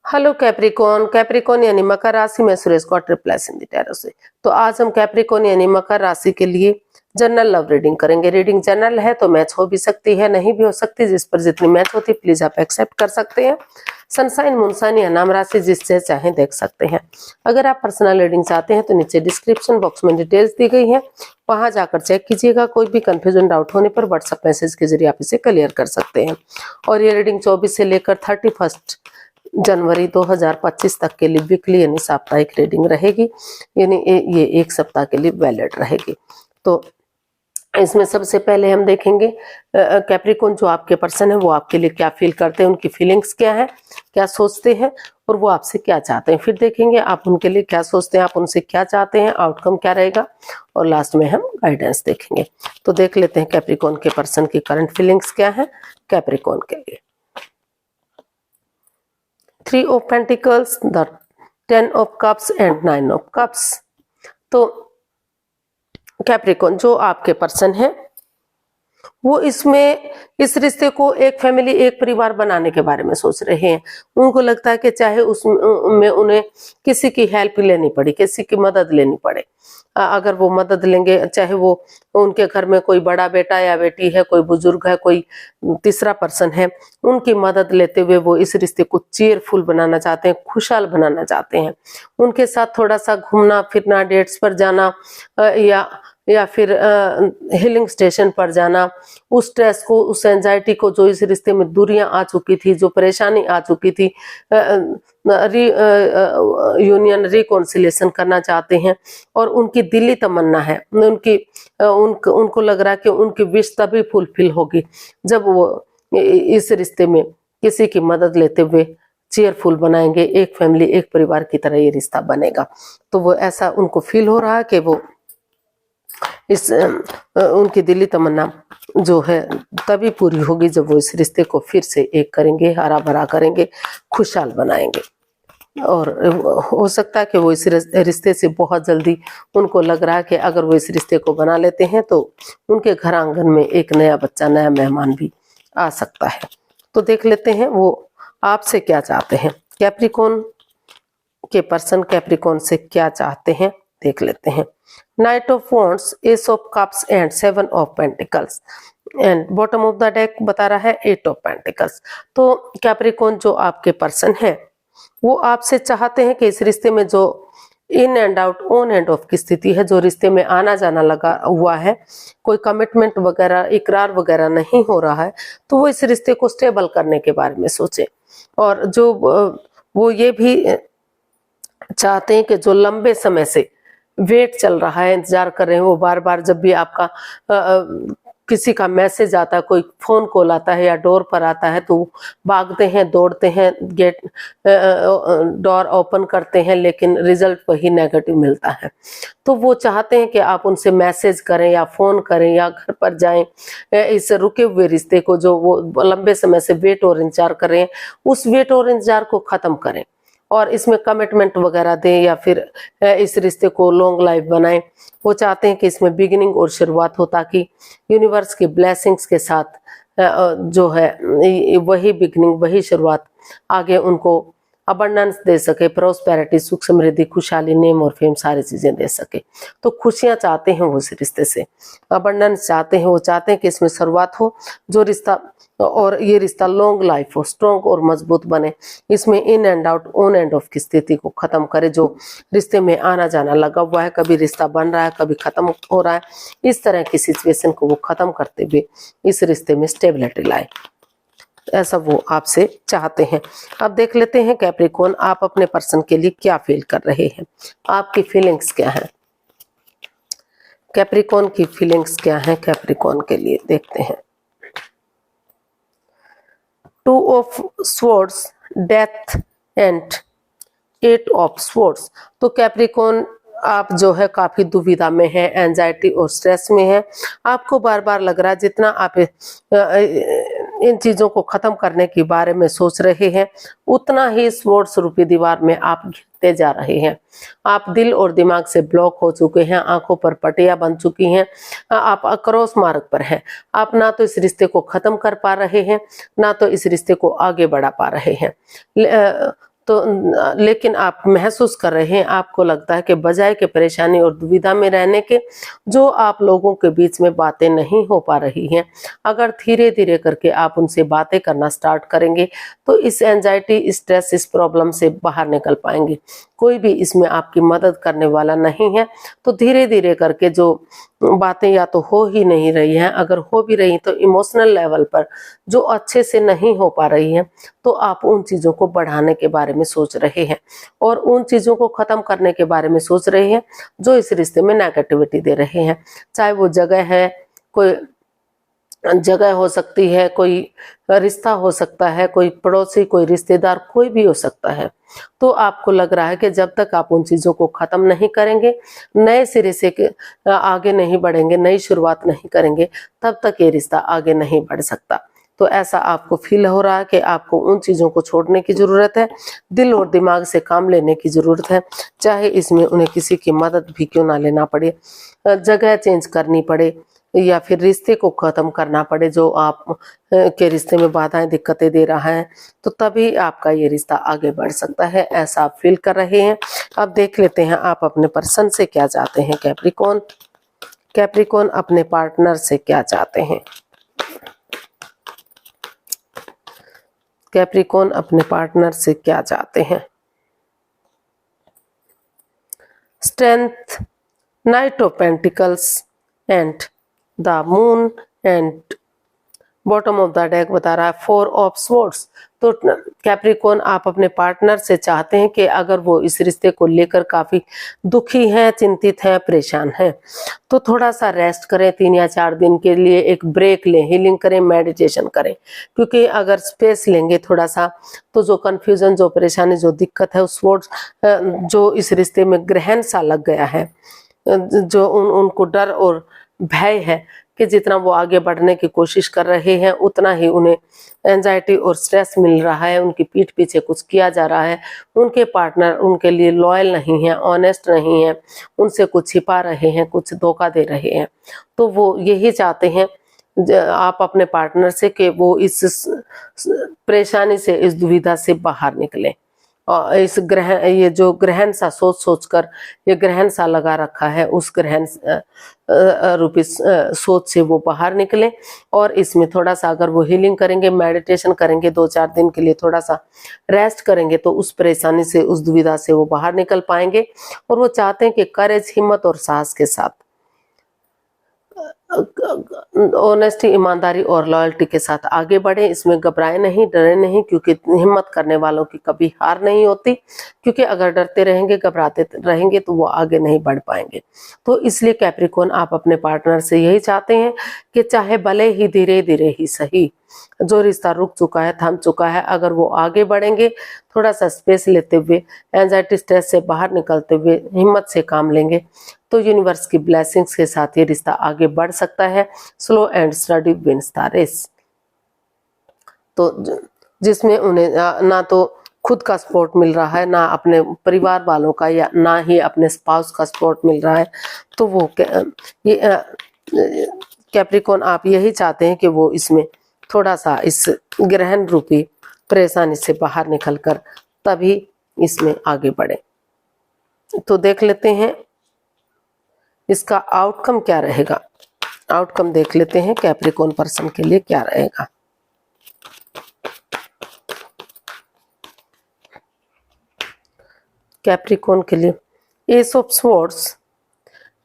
Hello Capricorn. Capricorn यानी मकर राशि में Suresh got replace in the tarot से। तो आज हम कैप्रिकॉन यानी मकर राशि के लिए जनरल लव रीडिंग करेंगे। रीडिंग जनरल है तो मैच हो भी सकती है, नहीं भी हो सकती। जिस पर जितनी मैच होती प्लीज आप एक्सेप्ट कर सकते हैं। सनसाइन मूनसाइन या नाम राशि जिससे चाहे देख सकते हैं। अगर आप पर्सनल रीडिंग चाहते हैं तो नीचे डिस्क्रिप्शन बॉक्स में डिटेल्स दी गई है, वहां जाकर चेक कीजिएगा। कोई भी कंफ्यूजन डाउट होने पर व्हाट्सएप मैसेज के जरिए आप इसे क्लियर कर सकते हैं। और ये रीडिंग 24 से लेकर 31 जनवरी 2025 तक के लिए वीकली यानी साप्ताहिक रीडिंग रहेगी, यानी ये एक सप्ताह के लिए वैलिड रहेगी। तो इसमें सबसे पहले हम देखेंगे कैप्रिकॉन जो आपके पर्सन है वो आपके लिए क्या फील करते हैं, उनकी फीलिंग्स क्या है, क्या सोचते हैं और वो आपसे क्या चाहते हैं। फिर देखेंगे आप उनके लिए क्या सोचते हैं, आप उनसे क्या चाहते हैं, आउटकम क्या रहेगा, और लास्ट में हम गाइडेंस देखेंगे। तो देख लेते हैं कैप्रिकॉन के पर्सन की करंट फीलिंग्स क्या है कैप्रिकॉन के लिए। 3 of Pentacles, the 10 of Cups and 9 of Cups। तो कैप्रिकॉन जो आपके पर्सन है वो इसमें इस रिश्ते को एक फैमिली एक परिवार बनाने के बारे में सोच रहे हैं। उनको लगता है कि चाहे उसमें उन्हें किसी की हेल्प लेनी पड़े, किसी की मदद लेनी पड़े, अगर वो मदद लेंगे, चाहे वो उनके घर में कोई बड़ा बेटा या बेटी है, कोई बुजुर्ग है, कोई तीसरा पर्सन है, उनकी मदद लेते हुए वो इस रिश्ते को चेयरफुल बनाना चाहते हैं, खुशहाल बनाना चाहते हैं। उनके साथ थोड़ा सा घूमना फिरना, डेट्स पर जाना या फिर हीलिंग स्टेशन पर जाना, उस स्ट्रेस को, उस एंजाइटी को, जो इस रिश्ते में दूरियां आ चुकी थी, जो परेशानी आ चुकी थी, यूनियन रिकॉन्सिलेशन करना चाहते हैं। और उनकी दिली तमन्ना है, उनको लग रहा है कि उनकी विश तभी फुलफिल होगी जब वो इस रिश्ते में किसी की मदद लेते हुए चेयरफुल बनाएंगे, एक फैमिली एक परिवार की तरह ये रिश्ता बनेगा। तो वो ऐसा उनको फील हो रहा है कि वो उनकी दिली तमन्ना जो है तभी पूरी होगी जब वो इस रिश्ते को फिर से एक करेंगे, हरा भरा करेंगे, खुशहाल बनाएंगे। और हो सकता है कि वो इस रिश्ते से बहुत जल्दी, उनको लग रहा है कि अगर वो इस रिश्ते को बना लेते हैं तो उनके घर आंगन में एक नया बच्चा, नया मेहमान भी आ सकता है। तो देख लेते हैं वो आपसे क्या चाहते हैं। कैप्रिकॉन के पर्सन कैप्रिकॉन से क्या चाहते हैं देख लेते हैं। Night of wands, S of cups and 7 of pentacles and bottom of the deck बता रहा है 8 ऑफ पेंटिकल्स। तो कैप्रिकॉन जो आपके पर्सन है वो आपसे चाहते हैं कि इस रिश्ते में जो in and out, on end of की स्थिति है, जो रिश्ते में आना जाना लगा हुआ है, कोई कमिटमेंट वगैरह, इकरार वगैरह नहीं हो रहा है, तो वो इस रिश्ते को स्टेबल करने के बारे में सोचे। और जो वो ये भी चाहते हैं कि जो लंबे समय से वेट चल रहा है, इंतजार कर रहे हैं, वो बार बार जब भी आपका किसी का मैसेज आता है, कोई फोन कॉल आता है या डोर पर आता है, तो भागते हैं, दौड़ते हैं, गेट डोर ओपन करते हैं, लेकिन रिजल्ट वही नेगेटिव मिलता है। तो वो चाहते हैं कि आप उनसे मैसेज करें या फोन करें या घर पर जाएं, इस रुके हुए रिश्ते को, जो वो लंबे समय से वेट और इंतजार कर रहे हैं, उस वेट और इंतजार को खत्म करें और इसमें कमिटमेंट वगैरह दें या फिर इस रिश्ते को लॉन्ग लाइफ बनाएं। वो चाहते हैं कि इसमें बिगिनिंग और शुरुआत हो, ताकि यूनिवर्स की ब्लेसिंग्स के साथ जो है वही बिगिनिंग, वही शुरुआत आगे उनको अबंडेंस दे सके, प्रोस्पेरिटी, सुख समृद्धि, खुशहाली, नेम और फेम, सारी चीजें दे सके। तो खुशियां चाहते हैं वो इस रिश्ते से, अबंडेंस चाहते हैं, वो चाहते हैं कि इसमें शुरुआत हो, जो रिश्ता, और ये रिश्ता लॉन्ग लाइफ हो, स्ट्रॉन्ग और मजबूत बने, इसमें in and out, on end of की स्थिति को खत्म करे, जो रिश्ते में आना जाना लगा हुआ है, कभी रिश्ता बन रहा है, कभी खत्म हो रहा है, इस तरह की सिचुएशन को वो खत्म करते हुए इस रिश्ते में स्टेबिलिटी लाए, ऐसा वो आपसे चाहते हैं। अब देख लेते हैं कैप्रिकॉन आप अपने पर्सन के लिए क्या फील कर रहे हैं, आपकी फीलिंग्स क्या है, कैप्रिकॉन की फीलिंग्स क्या है कैप्रिकॉन के लिए देखते हैं। 2 of swords, death and 8 of swords. तो कैप्रिकॉन आप जो है काफी दुविधा में है, एंजाइटी और स्ट्रेस में है। आपको बार बार लग रहा है जितना आप इन चीजों को खत्म करने के बारे में सोच रहे हैं, उतना ही स्वॉर्ड्स रूपी दीवार में आप घिरते जा रहे हैं। आप दिल और दिमाग से ब्लॉक हो चुके हैं, आंखों पर पट्टियां बन चुकी हैं, आप अक्रॉस मार्ग पर हैं। आप ना तो इस रिश्ते को खत्म कर पा रहे हैं, ना तो इस रिश्ते को आगे बढ़ा पा रहे हैं। तो लेकिन आप महसूस कर रहे हैं, आपको लगता है कि बजाय के परेशानी और दुविधा में रहने के, जो आप लोगों के बीच में बातें नहीं हो पा रही हैं, अगर धीरे धीरे करके आप उनसे बातें करना स्टार्ट करेंगे तो इस एंजाइटी, स्ट्रेस, इस प्रॉब्लम से बाहर निकल पाएंगे। कोई भी इसमें आपकी मदद करने वाला नहीं है। तो धीरे धीरे करके जो बातें या तो हो ही नहीं रही हैं, अगर हो भी रही तो इमोशनल लेवल पर जो अच्छे से नहीं हो पा रही हैं, तो आप उन चीज़ों को बढ़ाने के बारे में सोच रहे हैं और उन चीज़ों को ख़त्म करने के बारे में सोच रहे हैं जो इस रिश्ते में नेगेटिविटी दे रहे हैं। चाहे वो जगह है, कोई जगह हो सकती है, कोई रिश्ता हो सकता है, कोई पड़ोसी, कोई रिश्तेदार, कोई भी हो सकता है। तो आपको लग रहा है कि जब तक आप उन चीज़ों को ख़त्म नहीं करेंगे, नए सिरे से आगे नहीं बढ़ेंगे, नई शुरुआत नहीं करेंगे, तब तक ये रिश्ता आगे नहीं बढ़ सकता। तो ऐसा आपको फील हो रहा है कि आपको उन चीज़ों को छोड़ने की ज़रूरत है, दिल और दिमाग से काम लेने की ज़रूरत है, चाहे इसमें उन्हें किसी की मदद भी क्यों ना लेना पड़े, जगह चेंज करनी पड़े या फिर रिश्ते को ख़त्म करना पड़े जो आप के रिश्ते में बाधाएं, दिक्कतें दे रहा है, तो तभी आपका ये रिश्ता आगे बढ़ सकता है, ऐसा आप फील कर रहे हैं। अब देख लेते हैं आप अपने पर्सन से क्या चाहते हैं। कैप्रिकॉन, कैप्रिकॉन अपने पार्टनर से क्या चाहते हैं। कैप्रिकॉन अपने पार्टनर से क्या चाहते हैं। Strength, night of pentacles and the moon and bottom of the deck बता रहा है 4 ऑफ स्वॉर्ड्स। तो कैप्रिकॉन आप अपने पार्टनर से चाहते हैं कि अगर वो इस रिश्ते को लेकर काफ़ी दुखी हैं, चिंतित हैं, परेशान हैं, तो थोड़ा सा रेस्ट करें, 3 या 4 दिन के लिए एक ब्रेक लें, हीलिंग करें, मेडिटेशन करें। क्योंकि अगर स्पेस लेंगे थोड़ा सा, तो जो कन्फ्यूज़न, जो परेशानी, जो दिक्कत है, उस स्वॉर्ड्स जो इस रिश्ते में ग्रहण सा लग गया है, जो उनको डर और भय है कि जितना वो आगे बढ़ने की कोशिश कर रहे हैं उतना ही उन्हें एंजाइटी और स्ट्रेस मिल रहा है, उनकी पीठ पीछे कुछ किया जा रहा है, उनके पार्टनर उनके लिए लॉयल नहीं है, ऑनेस्ट नहीं है, उनसे कुछ छिपा रहे हैं, कुछ धोखा दे रहे हैं। तो वो यही चाहते हैं आप अपने पार्टनर से कि वो इस परेशानी से, इस दुविधा से बाहर निकलें। इस ग्रहण, ये जो ग्रहण सा सोच सोच कर ये ग्रहण सा लगा रखा है, उस ग्रहण रूपी सोच से वो बाहर निकले और इसमें थोड़ा सा अगर वो हीलिंग करेंगे, मेडिटेशन करेंगे, 2-4 दिन के लिए थोड़ा सा रेस्ट करेंगे, तो उस परेशानी से, उस दुविधा से वो बाहर निकल पाएंगे। और वो चाहते हैं कि करेज, हिम्मत और साहस के साथ, ऑनेस्टी, ईमानदारी और लॉयल्टी के साथ आगे बढ़े। इसमें घबराए नहीं, डरे नहीं, क्योंकि हिम्मत करने वालों की कभी हार नहीं होती। क्योंकि अगर डरते रहेंगे, घबराते रहेंगे, तो वो आगे नहीं बढ़ पाएंगे। तो इसलिए कैप्रिकॉन आप अपने पार्टनर से यही चाहते हैं कि चाहे भले ही धीरे धीरे ही सही, जो रिश्ता रुक चुका है, थम चुका है, अगर वो आगे बढ़ेंगे, थोड़ा सा स्पेस लेते हुए, एंजाइटी, स्ट्रेस से बाहर निकलते हुए, हिम्मत से काम लेंगे, तो यूनिवर्स की ब्लेसिंग्स के साथ ये रिश्ता आगे बढ़ सकता है। Slow and steady wins the race. तो जिसमें उन्हें ना तो खुद का सपोर्ट मिल रहा है, ना अपने परिवार वालों का, या ना ही अपने स्पाउस का सपोर्ट मिल रहा है, तो वो कैप्रिकॉन आप यही चाहते हैं कि वो इसमें थोड़ा सा इस ग्रहण रूपी परेशानी से बाहर निकलकर तभी इसमें आगे बढ़े। तो देख लेते हैं इसका आउटकम क्या रहेगा। आउटकम देख लेते हैं कैप्रिकॉन पर्सन के लिए क्या रहेगा। कैप्रिकॉन के लिए S of swords,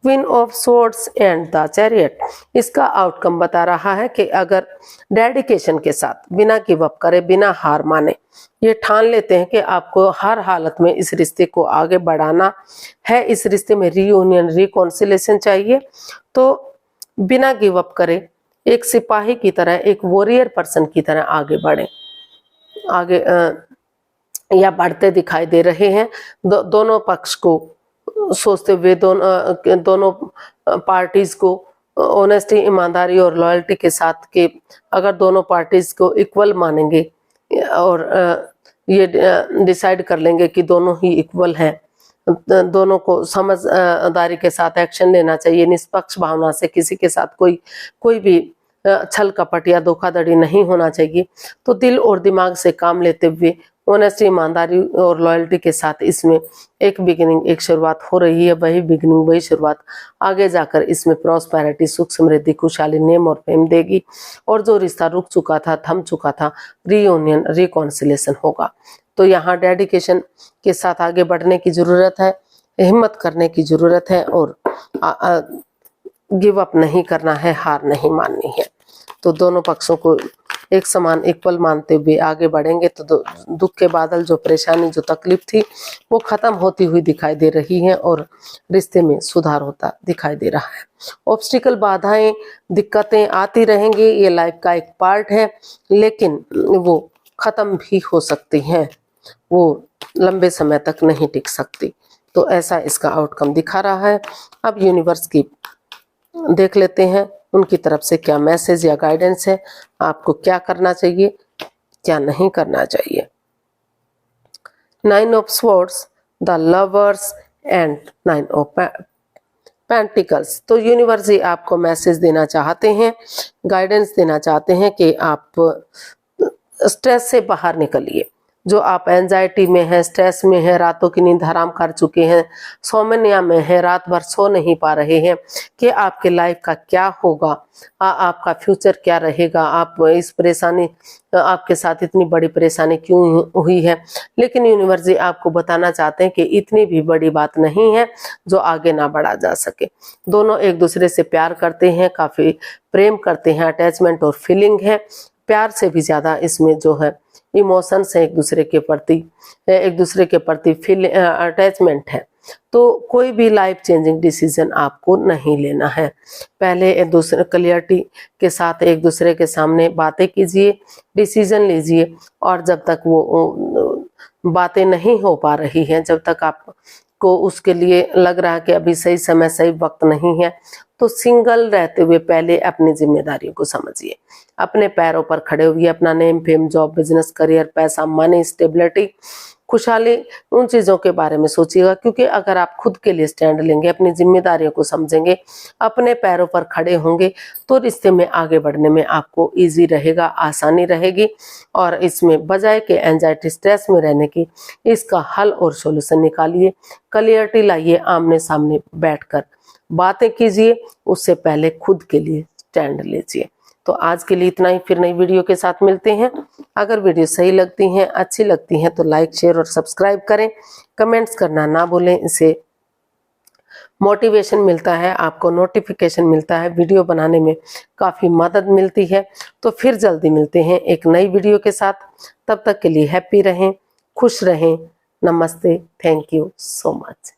queen of swords and the chariot. इसका आउटकम बता रहा है कि अगर डेडिकेशन के साथ, बिना गिव अप करे, बिना हार माने, ये ठान लेते हैं कि आपको हर हालत में इस रिश्ते को आगे बढ़ाना है, इस रिश्ते में रीयूनियन, रिकॉन्सिलेशन चाहिए, तो बिना गिव अप करे, एक सिपाही की तरह, एक वॉरियर पर्सन की तरह आगे बढ़े, आगे या बढ़ते दिखाई दे रहे हैं। दोनों पक्ष को सोचते हुए, दोनों पार्टीज को ऑनेस्टी, ईमानदारी और लॉयल्टी के साथ, के अगर दोनों पार्टीज को इक्वल मानेंगे और ये डिसाइड कर लेंगे कि दोनों ही इक्वल हैं, दोनों को समझदारी के साथ एक्शन लेना चाहिए, निष्पक्ष भावना से, किसी के साथ कोई भी छल कपट या धोखाधड़ी नहीं होना चाहिए, तो दिल और दिमाग से काम लेते हुए ऑनेस्टी, ईमानदारी और लॉयल्टी के साथ इसमें एक बिगिनिंग, एक शुरुआत हो रही है। वही बिगिनिंग, वही शुरुआत आगे जाकर इसमें प्रॉस्पेरिटी, सुख समृद्धि, खुशहाली, नेम और फेम देगी। और जो रिश्ता रुक चुका था, थम चुका था, रीयूनियन, रिकॉन्सिलेशन होगा। तो यहाँ डेडिकेशन के साथ आगे बढ़ने की जरूरत है, हिम्मत करने की जरूरत है और गिव अप नहीं करना है, हार नहीं माननी है। तो दोनों पक्षों को एक समान, इक्वल मानते हुए आगे बढ़ेंगे तो दुख के बादल, जो परेशानी, जो तकलीफ थी, वो खत्म होती हुई दिखाई दे रही है और रिश्ते में सुधार होता दिखाई दे रहा है। ऑब्स्टिकल, बाधाएं, दिक्कतें आती रहेंगी, ये लाइफ का एक पार्ट है, लेकिन वो खत्म भी हो सकती हैं, वो लंबे समय तक नहीं टिक सकती। तो ऐसा इसका आउटकम दिखा रहा है। अब यूनिवर्स की देख लेते हैं उनकी तरफ से क्या मैसेज या गाइडेंस है, आपको क्या करना चाहिए, क्या नहीं करना चाहिए। 9 of swords, the lovers and 9 of pentacles. तो यूनिवर्स ही आपको मैसेज देना चाहते हैं, गाइडेंस देना चाहते हैं कि आप स्ट्रेस से बाहर निकलिए। जो आप एंजाइटी में हैं, स्ट्रेस में हैं, रातों की नींद हराम कर चुके हैं, सोमनिया में हैं, रात भर सो नहीं पा रहे हैं कि आपके लाइफ का क्या होगा, आपका फ्यूचर क्या रहेगा, आप इस परेशानी, आपके साथ इतनी बड़ी परेशानी क्यों हुई है। लेकिन यूनिवर्स जी आपको बताना चाहते हैं कि इतनी भी बड़ी बात नहीं है जो आगे ना बढ़ा जा सके। दोनों एक दूसरे से प्यार करते हैं, काफी प्रेम करते हैं, अटैचमेंट और फीलिंग है। प्यार से भी ज्यादा इसमें जो है इमोशंस है, एक दूसरे के प्रति फील, अटैचमेंट है। तो कोई भी लाइफ चेंजिंग डिसीजन आपको नहीं लेना है। पहले एक दूसरे क्लियरिटी के साथ एक दूसरे के सामने बातें कीजिए, डिसीजन लीजिए, और जब तक वो बातें नहीं हो पा रही हैं, जब तक आपको उसके लिए लग रहा है कि अभी सही समय, सही वक्त नहीं है, तो सिंगल रहते हुए पहले अपनी जिम्मेदारियों को समझिए, अपने पैरों पर खड़े हुए अपना name, fame, job, business, career, पैसा, मनी, स्टेबिलिटी, खुशहाली, उन चीजों के बारे में सोचिएगा। क्योंकि अगर आप खुद के लिए स्टैंड लेंगे, अपनी जिम्मेदारियों को समझेंगे, अपने पैरों पर खड़े होंगे, तो रिश्ते में आगे बढ़ने में आपको इजी रहेगा, आसानी रहेगी। और इसमें बजाय के एंजाइटी, स्ट्रेस में रहने की, इसका हल और सोल्यूशन निकालिए, क्लियरिटी लाइए, आमने सामने बैठकर बातें कीजिए, उससे पहले खुद के लिए स्टैंड लीजिए। तो आज के लिए इतना ही, फिर नई वीडियो के साथ मिलते हैं। अगर वीडियो सही लगती हैं, अच्छी लगती हैं तो लाइक, शेयर और सब्सक्राइब करें, कमेंट्स करना ना भूलें। इससे मोटिवेशन मिलता है, आपको नोटिफिकेशन मिलता है, वीडियो बनाने में काफ़ी मदद मिलती है। तो फिर जल्दी मिलते हैं एक नई वीडियो के साथ। तब तक के लिए हैप्पी रहें, खुश रहें। नमस्ते, थैंक यू सो मच।